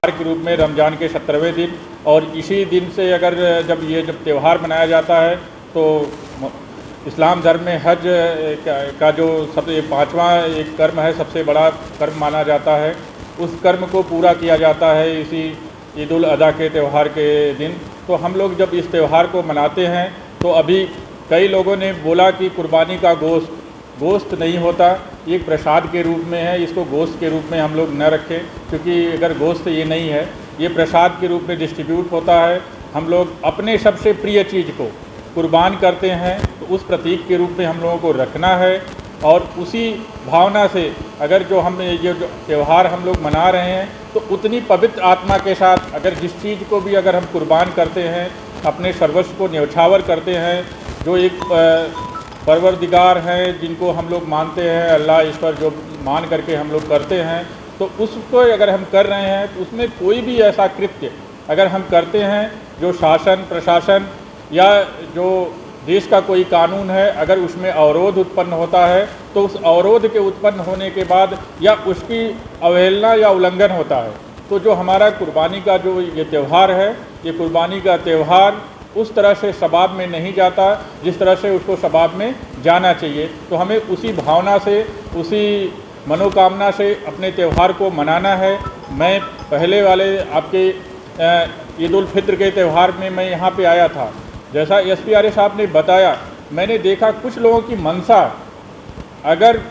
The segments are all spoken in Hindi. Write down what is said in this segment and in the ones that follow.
के रूप में रमज़ान के 17वें दिन, और इसी दिन से अगर जब त्यौहार मनाया जाता है तो इस्लाम धर्म में हज का जो सबसे 5वां एक कर्म है, सबसे बड़ा कर्म माना जाता है। उस कर्म को पूरा किया जाता है इसी ईद उल अज़हा के त्यौहार के दिन। तो हम लोग जब इस त्यौहार को मनाते हैं तो अभी कई लोगों ने बोला कि कुर्बानी का गोश्त नहीं होता, ये एक प्रसाद के रूप में है, इसको गोश्त के रूप में हम लोग न रखें, क्योंकि अगर गोश्त ये नहीं है, ये प्रसाद के रूप में डिस्ट्रीब्यूट होता है। हम लोग अपने सबसे प्रिय चीज़ को कुर्बान करते हैं तो उस प्रतीक के रूप में हम लोगों को रखना है। और उसी भावना से अगर जो त्यौहार हम लोग मना रहे हैं तो उतनी पवित्र आत्मा के साथ अगर जिस चीज़ को भी अगर हम कुर्बान करते हैं, अपने सर्वस्व को न्यौछावर करते हैं, जो एक परवरदिगार हैं जिनको हम लोग मानते हैं, अल्लाह ईश्वर जो मान करके हम लोग करते हैं, तो उसको अगर हम कर रहे हैं तो उसमें कोई भी ऐसा कृत्य अगर हम करते हैं जो शासन प्रशासन या जो देश का कोई कानून है, अगर उसमें अवरोध उत्पन्न होता है तो उस अवरोध के उत्पन्न होने के बाद या उसकी अवहेलना या उल्लंघन होता है, तो जो हमारा कुर्बानी का जो ये त्यौहार है, ये कुर्बानी का त्यौहार उस तरह से सबाब में नहीं जाता जिस तरह से उसको सबाब में जाना चाहिए। तो हमें उसी भावना से, उसी मनोकामना से अपने त्यौहार को मनाना है। मैं पहले वाले आपके ईद उल फित्र के त्यौहार में मैं यहाँ पे आया था, जैसा एसपी आर्य साहब ने बताया, मैंने देखा कुछ लोगों की मनसा, अगर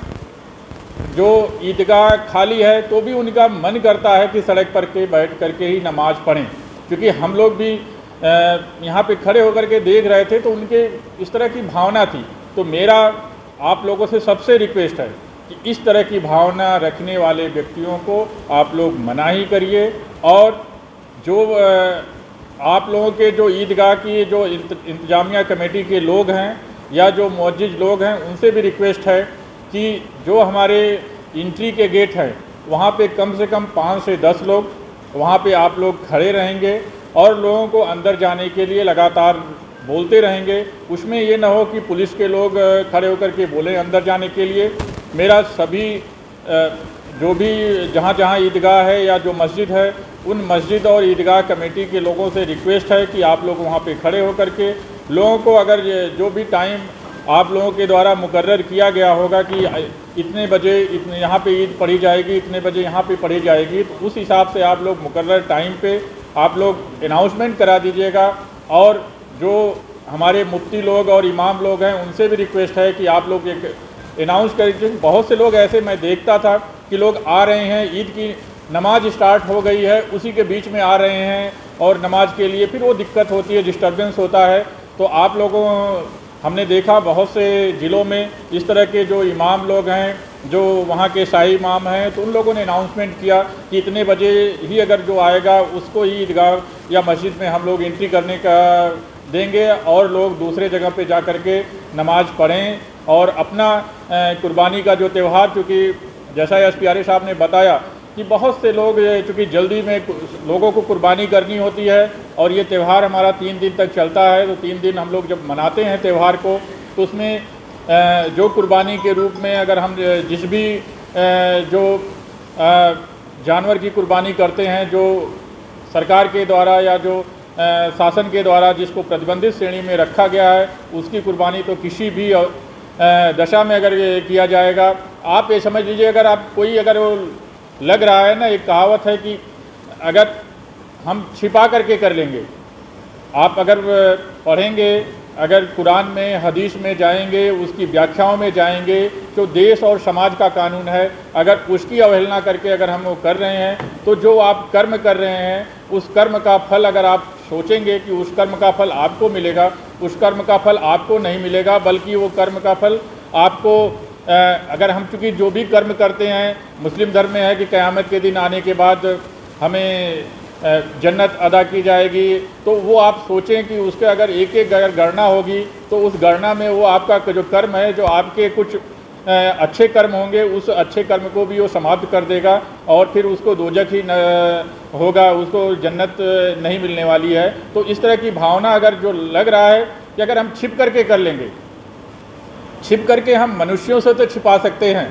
जो ईदगाह खाली है तो भी उनका मन करता है कि सड़क पर के बैठ करके ही नमाज़ पढ़ें, क्योंकि हम लोग भी यहाँ पे खड़े होकर के देख रहे थे तो उनके इस तरह की भावना थी। तो मेरा आप लोगों से सबसे रिक्वेस्ट है कि इस तरह की भावना रखने वाले व्यक्तियों को आप लोग मनाही करिए, और जो आप लोगों के जो ईदगाह की जो इंतजामिया कमेटी के लोग हैं या जो मुअज्जिज लोग हैं, उनसे भी रिक्वेस्ट है कि जो हमारे एंट्री के गेट हैं वहाँ पे कम से कम 5 से 10 लोग वहाँ पे आप लोग खड़े रहेंगे और लोगों को अंदर जाने के लिए लगातार बोलते रहेंगे। उसमें ये ना हो कि पुलिस के लोग खड़े होकर के बोलें अंदर जाने के लिए। मेरा सभी जो भी जहाँ जहाँ ईदगाह है या जो मस्जिद है, उन मस्जिद और ईदगाह कमेटी के लोगों से रिक्वेस्ट है कि आप लोग वहाँ पे खड़े होकर के लोगों को, अगर जो भी टाइम आप लोगों के द्वारा मुकर्रर किया गया होगा कि इतने बजे इतने यहाँ पे ईद पढ़ी जाएगी, इतने बजे यहाँ पे पढ़ी जाएगी, तो उस हिसाब से आप लोग मुकर्रर टाइम पे आप लोग अनाउंसमेंट करा दीजिएगा। और जो हमारे मुफ्ती लोग और इमाम लोग हैं, उनसे भी रिक्वेस्ट है कि आप लोग एक अनाउंस करें। बहुत से लोग ऐसे मैं देखता था कि लोग आ रहे हैं, ईद की नमाज स्टार्ट हो गई है, उसी के बीच में आ रहे हैं और नमाज के लिए फिर वो दिक्कत होती है, डिस्टर्बेंस होता है। तो आप लोगों हमने देखा बहुत से ज़िलों में इस तरह के जो इमाम लोग हैं, जो वहाँ के शाही इमाम हैं, तो उन लोगों ने अनाउंसमेंट किया कि इतने बजे ही अगर जो आएगा उसको ही ईदगाह या मस्जिद में हम लोग एंट्री करने का देंगे और लोग दूसरे जगह पे जा कर के नमाज़ पढ़ें और अपना कुर्बानी का जो त्यौहार, चूँकि जैसा एसपी आर्य साहब ने बताया कि बहुत से लोग चूँकि जल्दी में लोगों को कुर्बानी करनी होती है और ये त्यौहार हमारा 3 दिन तक चलता है। तो 3 दिन हम लोग जब मनाते हैं त्यौहार को, तो उसमें जो कुर्बानी के रूप में अगर हम जिस भी जो जानवर की कुर्बानी करते हैं, जो सरकार के द्वारा या जो शासन के द्वारा जिसको प्रतिबंधित श्रेणी में रखा गया है, उसकी कुर्बानी तो किसी भी दशा में अगर किया जाएगा। आप ये समझ लीजिए, अगर आप कोई अगर लग रहा है ना, एक कहावत है कि अगर हम छिपा करके कर लेंगे, आप अगर पढ़ेंगे, अगर कुरान में हदीस में जाएंगे, उसकी व्याख्याओं में जाएंगे, जो देश और समाज का कानून है, अगर उसकी अवहेलना करके अगर हम वो कर रहे हैं, तो जो आप कर्म कर रहे हैं उस कर्म का फल अगर आप सोचेंगे कि उस कर्म का फल आपको मिलेगा, उस कर्म का फल आपको नहीं मिलेगा, बल्कि वो कर्म का फल आपको अगर हम चूँकि जो भी कर्म करते हैं, मुस्लिम धर्म में है कि क़यामत के दिन आने के बाद हमें जन्नत अदा की जाएगी, तो वो आप सोचें कि उसके अगर एक एक अगर गणना होगी तो उस गणना में वो आपका जो कर्म है, जो आपके कुछ अच्छे कर्म होंगे, उस अच्छे कर्म को भी वो समाप्त कर देगा और फिर उसको दोजख ही होगा, उसको जन्नत नहीं मिलने वाली है। तो इस तरह की भावना अगर जो लग रहा है कि अगर हम छिप करके कर लेंगे, छिप करके हम मनुष्यों से तो छिपा सकते हैं,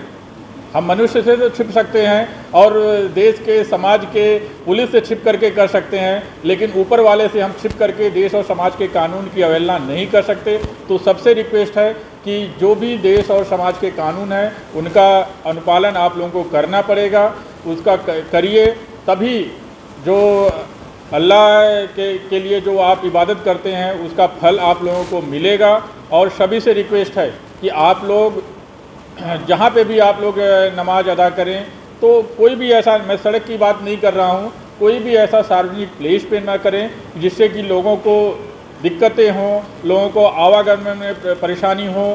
हम मनुष्य से तो छिप सकते हैं और देश के, समाज के, पुलिस से छिप करके कर सकते हैं, लेकिन ऊपर वाले से हम छिप करके देश और समाज के कानून की अवहेलना नहीं कर सकते। तो सबसे रिक्वेस्ट है कि जो भी देश और समाज के कानून हैं उनका अनुपालन आप लोगों को करना पड़ेगा, उसका करिए, तभी जो अल्लाह के लिए जो आप इबादत करते हैं उसका फल आप लोगों को मिलेगा। और सभी से रिक्वेस्ट है कि आप लोग जहाँ पे भी आप लोग नमाज अदा करें तो कोई भी ऐसा, मैं सड़क की बात नहीं कर रहा हूँ, कोई भी ऐसा सार्वजनिक प्लेस पे ना करें जिससे कि लोगों को दिक्कतें हों, लोगों को आवागमन में परेशानी हो।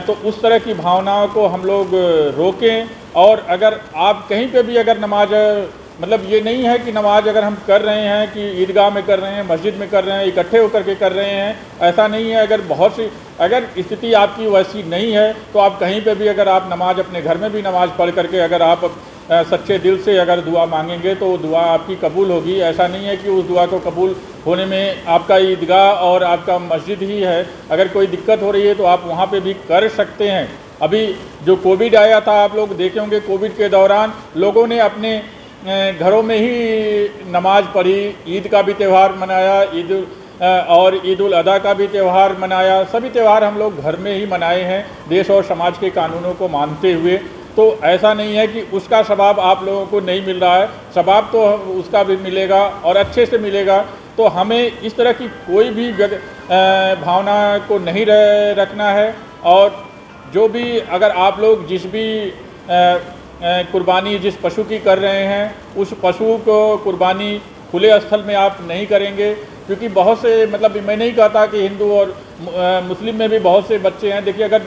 तो उस तरह की भावनाओं को हम लोग रोकें। और अगर आप कहीं पे भी अगर नमाज, मतलब ये नहीं है कि नमाज अगर हम कर रहे हैं कि ईदगाह में कर रहे हैं, मस्जिद में कर रहे हैं, इकट्ठे होकर के कर रहे हैं, ऐसा नहीं है। अगर बहुत सी अगर स्थिति आपकी वैसी नहीं है तो आप कहीं पे भी अगर आप नमाज, अपने घर में भी नमाज पढ़ करके अगर आप सच्चे दिल से अगर दुआ मांगेंगे तो दुआ आपकी कबूल होगी। ऐसा नहीं है कि उस दुआ को कबूल होने में आपका ईदगाह और आपका मस्जिद ही है। अगर कोई दिक्कत हो रही है तो आप वहाँ पे भी कर सकते हैं। अभी जो कोविड आया था, आप लोग देखे होंगे, कोविड के दौरान लोगों ने अपने घरों में ही नमाज पढ़ी, ईद का भी त्यौहार मनाया, और ईद उल अदा का भी त्यौहार मनाया। सभी त्यौहार हम लोग घर में ही मनाए हैं देश और समाज के कानूनों को मानते हुए। तो ऐसा नहीं है कि उसका सवाब आप लोगों को नहीं मिल रहा है, सवाब तो उसका भी मिलेगा और अच्छे से मिलेगा। तो हमें इस तरह की कोई भी भावना को नहीं रखना है। और जो भी अगर आप लोग जिस भी कुर्बानी जिस पशु की कर रहे हैं, उस पशु को कुर्बानी खुले स्थल में आप नहीं करेंगे, क्योंकि बहुत से, मतलब मैं नहीं कहता कि हिंदू और मुस्लिम में भी बहुत से बच्चे हैं। देखिए, अगर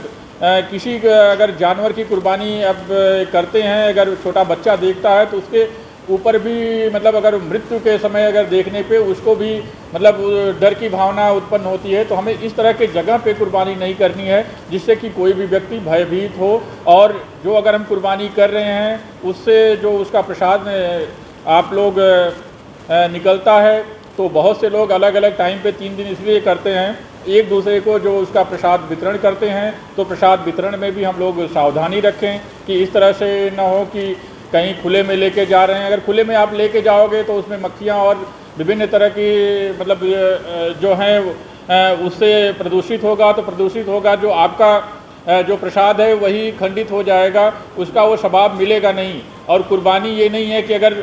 किसी अगर जानवर की कुर्बानी अब करते हैं, अगर छोटा बच्चा देखता है तो उसके ऊपर भी, मतलब अगर मृत्यु के समय अगर देखने पे उसको भी मतलब डर की भावना उत्पन्न होती है। तो हमें इस तरह के जगह पे कुर्बानी नहीं करनी है जिससे कि कोई भी व्यक्ति भयभीत हो। और जो अगर हम कुर्बानी कर रहे हैं उससे जो उसका प्रसाद आप लोग निकलता है, तो बहुत से लोग अलग अलग टाइम पे 3 दिन इसलिए करते हैं, एक दूसरे को जो उसका प्रसाद वितरण करते हैं। तो प्रसाद वितरण में भी हम लोग सावधानी रखें कि इस तरह से न हो कि कहीं खुले में लेके जा रहे हैं। अगर खुले में आप लेके जाओगे तो उसमें मक्खियाँ और विभिन्न तरह की, मतलब जो हैं उससे प्रदूषित होगा। तो प्रदूषित होगा, जो आपका जो प्रसाद है वही खंडित हो जाएगा, उसका वो सवाब मिलेगा नहीं। और कुर्बानी ये नहीं है कि अगर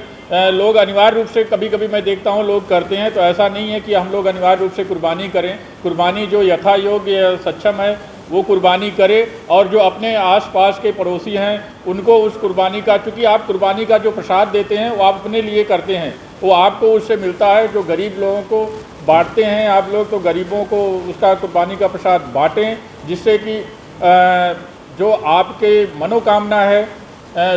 लोग अनिवार्य रूप से, कभी कभी मैं देखता हूँ लोग करते हैं, तो ऐसा नहीं है कि हम लोग अनिवार्य रूप से कुर्बानी करें। कुर्बानी जो यथा योग्य सक्षम है वो कुर्बानी करे। और जो अपने आसपास के पड़ोसी हैं उनको उस कुर्बानी का, क्योंकि आप कुर्बानी का जो प्रसाद देते हैं वो आप अपने लिए करते हैं, वो आपको उससे मिलता है। जो गरीब लोगों को बांटते हैं आप लोग, तो गरीबों को उसका कुर्बानी का प्रसाद बांटें, जिससे कि जो आपके मनोकामना है,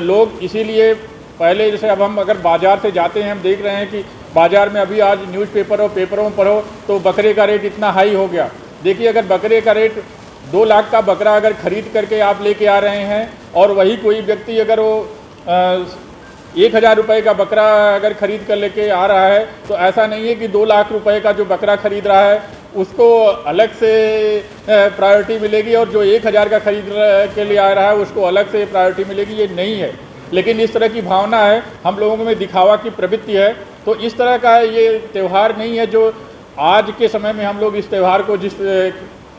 लोग इसीलिए पहले, जैसे अब हम अगर बाज़ार से जाते हैं, हम देख रहे हैं कि बाज़ार में अभी आज न्यूज़पेपर और पेपरों में पढ़ो तो बकरे का रेट इतना हाई हो गया। देखिए, अगर बकरे का रेट 2 लाख का बकरा अगर ख़रीद करके आप लेके आ रहे हैं और वही कोई व्यक्ति अगर वो 1000 रुपये का बकरा अगर ख़रीद कर लेके आ रहा है, तो ऐसा नहीं है कि 2 लाख रुपए का जो बकरा ख़रीद रहा है उसको अलग से प्रायोरिटी मिलेगी और जो 1000 का खरीद के लिए आ रहा है उसको अलग से प्रायोरिटी मिलेगी। ये नहीं है, लेकिन इस तरह की भावना है, हम लोगों में दिखावा की प्रवृत्ति है। तो इस तरह का ये त्यौहार नहीं है जो आज के समय में हम लोग इस त्यौहार को जिस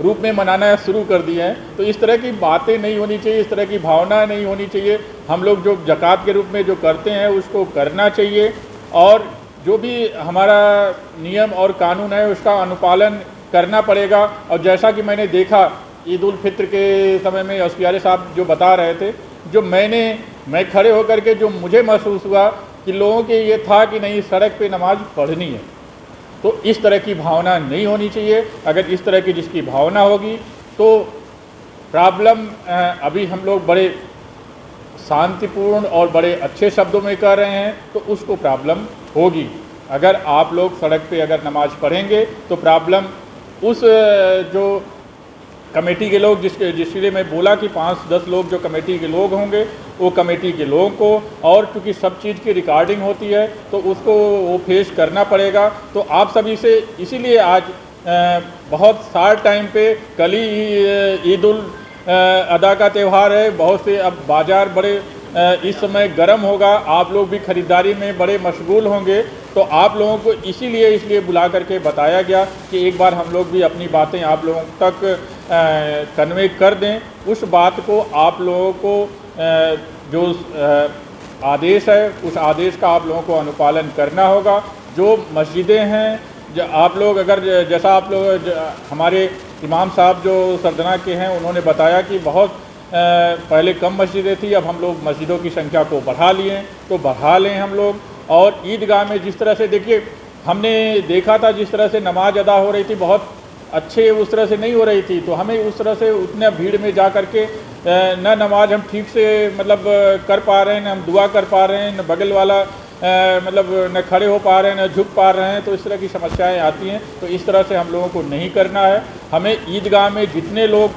रूप में मनाना शुरू कर दिए हैं। तो इस तरह की बातें नहीं होनी चाहिए, इस तरह की भावना नहीं होनी चाहिए। हम लोग जो ज़कात के रूप में जो करते हैं उसको करना चाहिए, और जो भी हमारा नियम और कानून है उसका अनुपालन करना पड़ेगा। और जैसा कि मैंने देखा ईद उल फित्र के समय में औसियारे साहब जो बता रहे थे, जो मैं खड़े होकर के जो मुझे महसूस हुआ कि लोगों के ये था कि नहीं, सड़क पे नमाज पढ़नी है। तो इस तरह की भावना नहीं होनी चाहिए। अगर इस तरह की जिसकी भावना होगी तो प्रॉब्लम, अभी हम लोग बड़े शांतिपूर्ण और बड़े अच्छे शब्दों में कह रहे हैं, तो उसको प्रॉब्लम होगी। अगर आप लोग सड़क पे अगर नमाज पढ़ेंगे तो प्रॉब्लम उस जो कमेटी के लोग, जिसके लिए मैं बोला कि 5-10 लोग जो कमेटी के लोग होंगे, वो कमेटी के लोगों को, और क्योंकि सब चीज़ की रिकॉर्डिंग होती है तो उसको वो फेस करना पड़ेगा। तो आप सभी से इसीलिए आज बहुत शार्ट टाइम पे, कल ही ईद उल अदा का त्यौहार है। बहुत से अब बाज़ार बड़े इस समय गर्म होगा, आप लोग भी ख़रीदारी में बड़े मशगूल होंगे, तो आप लोगों को इसलिए बुला करके बताया गया कि एक बार हम लोग भी अपनी बातें आप लोगों तक कन्वे कर दें। उस बात को आप लोगों को जो आदेश है, उस आदेश का आप लोगों को अनुपालन करना होगा। जो मस्जिदें हैं, आप लोग अगर जैसा आप लोग हमारे इमाम साहब जो सरदना के हैं, उन्होंने बताया कि बहुत पहले कम मस्जिदें थी, अब हम लोग मस्जिदों की संख्या को बढ़ा लिए, तो बढ़ा लें हम लोग। और ईदगाह में जिस तरह से देखिए, हमने देखा था जिस तरह से नमाज अदा हो रही थी, बहुत अच्छे उस तरह से नहीं हो रही थी, तो हमें उस तरह से उतने भीड़ में जा कर के न नमाज हम ठीक से मतलब कर पा रहे हैं, न हम दुआ कर पा रहे हैं, न बगल वाला मतलब न खड़े हो पा रहे हैं, न झुक पा रहे हैं, तो इस तरह की समस्याएं आती हैं। तो इस तरह से हम लोगों को नहीं करना है। हमें ईदगाह में जितने लोग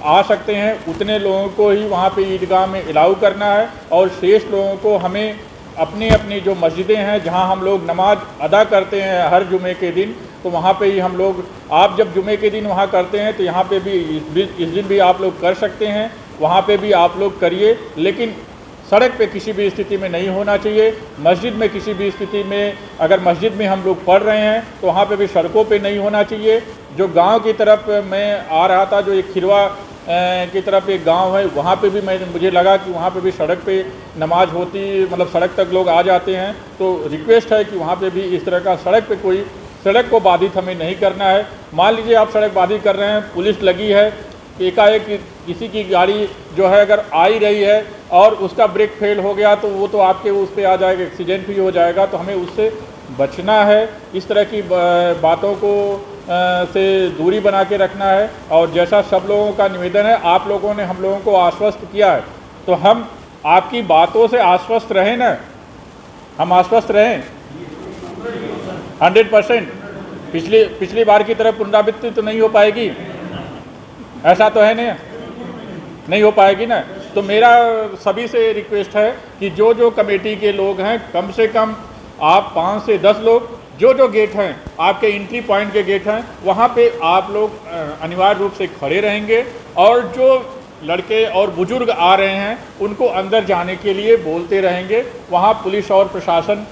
आ सकते हैं उतने लोगों को ही वहाँ पे ईदगाह में अलाउ करना है, और शेष लोगों को हमें अपनी अपनी जो मस्जिदें हैं जहाँ हम लोग नमाज अदा करते हैं हर जुमे के दिन, तो वहाँ पे ही हम लोग, आप जब जुमे के दिन वहाँ करते हैं तो यहाँ पे भी इस दिन भी आप लोग कर सकते हैं, वहाँ पे भी आप लोग करिए, लेकिन सड़क पे किसी भी स्थिति में नहीं होना चाहिए। मस्जिद में किसी भी स्थिति में, अगर मस्जिद में हम लोग पढ़ रहे हैं तो वहाँ पे भी सड़कों पे नहीं होना चाहिए। जो गांव की तरफ मैं आ रहा था, जो एक खिरवा की तरफ एक गांव है, वहाँ पे भी मुझे लगा कि वहाँ पे भी सड़क पे नमाज होती, मतलब सड़क तक लोग आ जाते हैं। तो रिक्वेस्ट है कि वहाँ पे भी इस तरह का सड़क को बाधित हमें नहीं करना है। मान लीजिए आप सड़क बाधित कर रहे हैं, पुलिस लगी है, एकाएक किसी की गाड़ी जो है अगर आ ही रही है और उसका ब्रेक फेल हो गया, तो वो तो आपके उस पर आ जाएगा, एक्सीडेंट भी हो जाएगा। तो हमें उससे बचना है, इस तरह की बातों को से दूरी बना के रखना है। और जैसा सब लोगों का निवेदन है, आप लोगों ने हम लोगों को आश्वस्त किया है, तो हम आपकी बातों से आश्वस्त रहें ना, हम आश्वस्त रहें 100%। पिछली बार की तरह पुनरावृत्ति तो नहीं हो पाएगी, ऐसा तो है नहीं हो पाएगी ना। तो मेरा सभी से रिक्वेस्ट है कि जो कमेटी के लोग हैं, कम से कम आप 5 से 10 लोग, जो गेट हैं, आपके एंट्री पॉइंट के गेट हैं, वहाँ पे आप लोग अनिवार्य रूप से खड़े रहेंगे, और जो लड़के और बुजुर्ग आ रहे हैं उनको अंदर जाने के लिए बोलते रहेंगे। वहाँ पुलिस और प्रशासन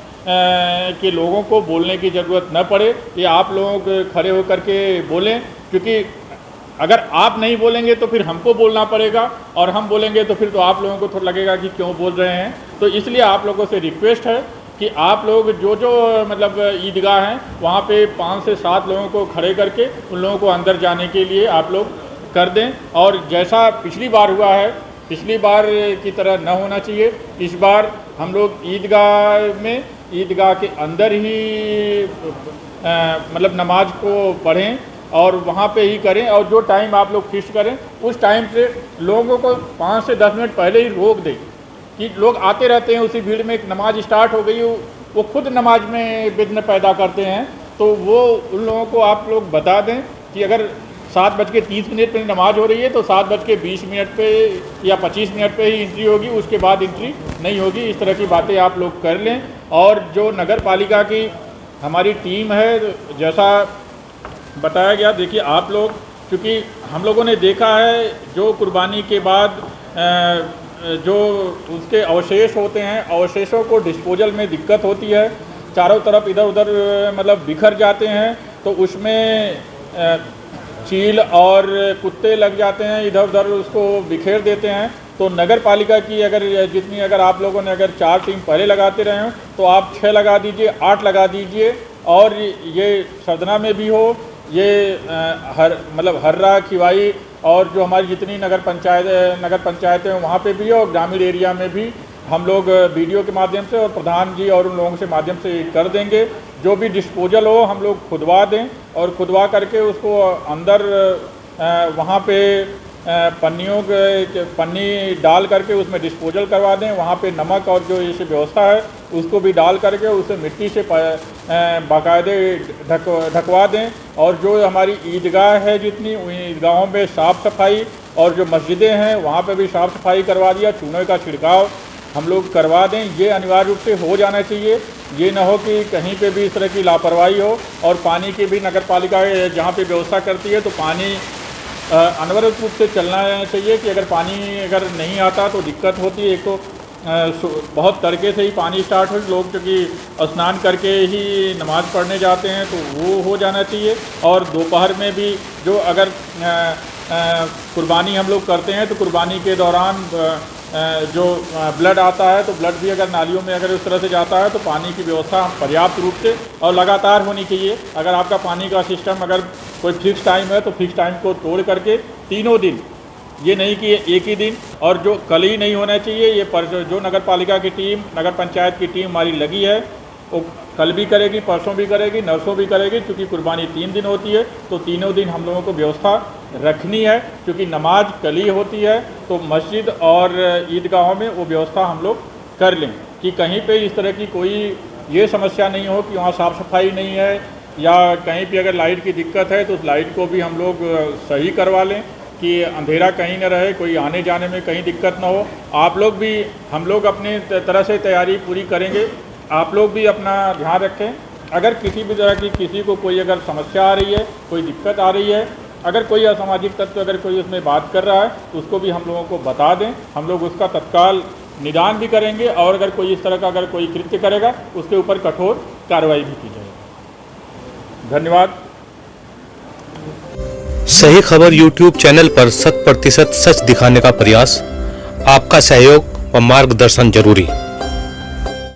के लोगों को बोलने की ज़रूरत न पड़े, ये आप लोग खड़े होकर के बोलें, क्योंकि अगर आप नहीं बोलेंगे तो फिर हमको बोलना पड़ेगा, और हम बोलेंगे तो फिर तो आप लोगों को थोड़ा लगेगा कि क्यों बोल रहे हैं। तो इसलिए आप लोगों से रिक्वेस्ट है कि आप लोग जो मतलब ईदगाह हैं वहाँ पे 5 से 7 लोगों को खड़े करके उन लोगों को अंदर जाने के लिए आप लोग कर दें। और जैसा पिछली बार हुआ है, पिछली बार की तरह न होना चाहिए। इस बार हम लोग ईदगाह के अंदर ही मतलब नमाज को पढ़ें और वहाँ पे ही करें, और जो टाइम आप लोग फिक्स करें उस टाइम से लोगों को 5 से 10 मिनट पहले ही रोक दें, कि लोग आते रहते हैं, उसी भीड़ में एक नमाज स्टार्ट हो गई, वो खुद नमाज में विघ्न पैदा करते हैं। तो वो उन लोगों को आप लोग बता दें कि अगर 7:30 पर नमाज हो रही है तो 7:20 पे या 25 मिनट पे ही एंट्री होगी, उसके बाद एंट्री नहीं होगी। इस तरह की बातें आप लोग कर लें। और जो नगर पालिका की हमारी टीम है, जैसा बताया गया, देखिए आप लोग, क्योंकि हम लोगों ने देखा है जो कुर्बानी के बाद जो उसके अवशेष होते हैं, अवशेषों को डिस्पोजल में दिक्कत होती है, चारों तरफ इधर उधर मतलब बिखर जाते हैं, तो उसमें चील और कुत्ते लग जाते हैं, इधर उधर उसको बिखेर देते हैं। तो नगर पालिका की अगर आप लोगों ने 4 टीम पहले लगाते रहे हो तो आप 6 लगा दीजिए, 8 लगा दीजिए। और ये सरदना में भी हो, ये हर्रा, खिवाई और जो हमारी जितनी नगर पंचायतें हैं वहाँ पे भी है, और ग्रामीण एरिया में भी हम लोग वीडियो के माध्यम से और प्रधान जी और उन लोगों से माध्यम से कर देंगे। जो भी डिस्पोजल हो हम लोग खुदवा दें, और खुदवा करके उसको अंदर वहाँ पे पन्नी डाल करके उसमें डिस्पोजल करवा दें। वहाँ पे नमक और जो इस व्यवस्था है उसको भी डाल करके उसे मिट्टी से बाकायदे ढकवा दें। और जो हमारी ईदगाह है, जितनी ईदगाहों में साफ़ सफाई, और जो मस्जिदें हैं वहाँ पे भी साफ़ सफाई करवा दिया, चूने का छिड़काव हम लोग करवा दें। ये अनिवार्य रूप से हो जाना चाहिए। ये ना हो कि कहीं पे भी इस तरह की लापरवाही हो। और पानी की भी नगर पालिका जहाँ पे व्यवस्था करती है तो पानी अनवरत रूप से चलना चाहिए कि अगर पानी अगर नहीं आता तो दिक्कत होती है। एक तो बहुत तड़के से ही पानी स्टार्ट हो, लोग क्योंकि स्नान करके ही नमाज़ पढ़ने जाते हैं, तो वो हो जाना चाहिए। और दोपहर में भी जो अगर कुर्बानी हम लोग करते हैं तो कुर्बानी के दौरान जो ब्लड आता है, तो ब्लड भी अगर नालियों में अगर उस तरह से जाता है तो पानी की व्यवस्था पर्याप्त रूप से और लगातार होनी चाहिए। अगर आपका पानी का सिस्टम अगर कोई फिक्स टाइम है तो फिक्स टाइम को तोड़ करके तीनों दिन, ये नहीं कि एक ही दिन, और जो कल ही नहीं होना चाहिए। ये जो नगर पालिका की टीम, नगर पंचायत की टीम हमारी लगी है, वो कल भी करेगी, परसों भी करेगी, नरसों भी करेगी, क्योंकि कुर्बानी 3 दिन होती है तो तीनों दिन हम लोगों को व्यवस्था रखनी है। क्योंकि नमाज कल ही होती है तो मस्जिद और ईदगाहों में वो व्यवस्था हम लोग कर लें कि कहीं पे इस तरह की कोई ये समस्या नहीं हो कि वहाँ साफ़ सफाई नहीं है, या कहीं पे अगर लाइट की दिक्कत है तो उस लाइट को भी हम लोग सही करवा लें कि अंधेरा कहीं न रहे, कोई आने जाने में कहीं दिक्कत ना हो। आप लोग भी, हम लोग अपने तरह से तैयारी पूरी करेंगे, आप लोग भी अपना ध्यान रखें। अगर किसी भी तरह की किसी को कोई अगर समस्या आ रही है, कोई दिक्कत आ रही है, अगर कोई असामाजिक तत्व अगर कोई उसमें बात कर रहा है तो उसको भी हम लोगों को बता दें, हम लोग उसका तत्काल निदान भी करेंगे। और अगर कोई इस तरह का अगर कोई कृत्य करेगा उसके ऊपर कठोर कार्रवाई भी की जाएगी। धन्यवाद। सही खबर यूट्यूब चैनल पर 100% सच दिखाने का प्रयास। आपका सहयोग व मार्गदर्शन जरूरी।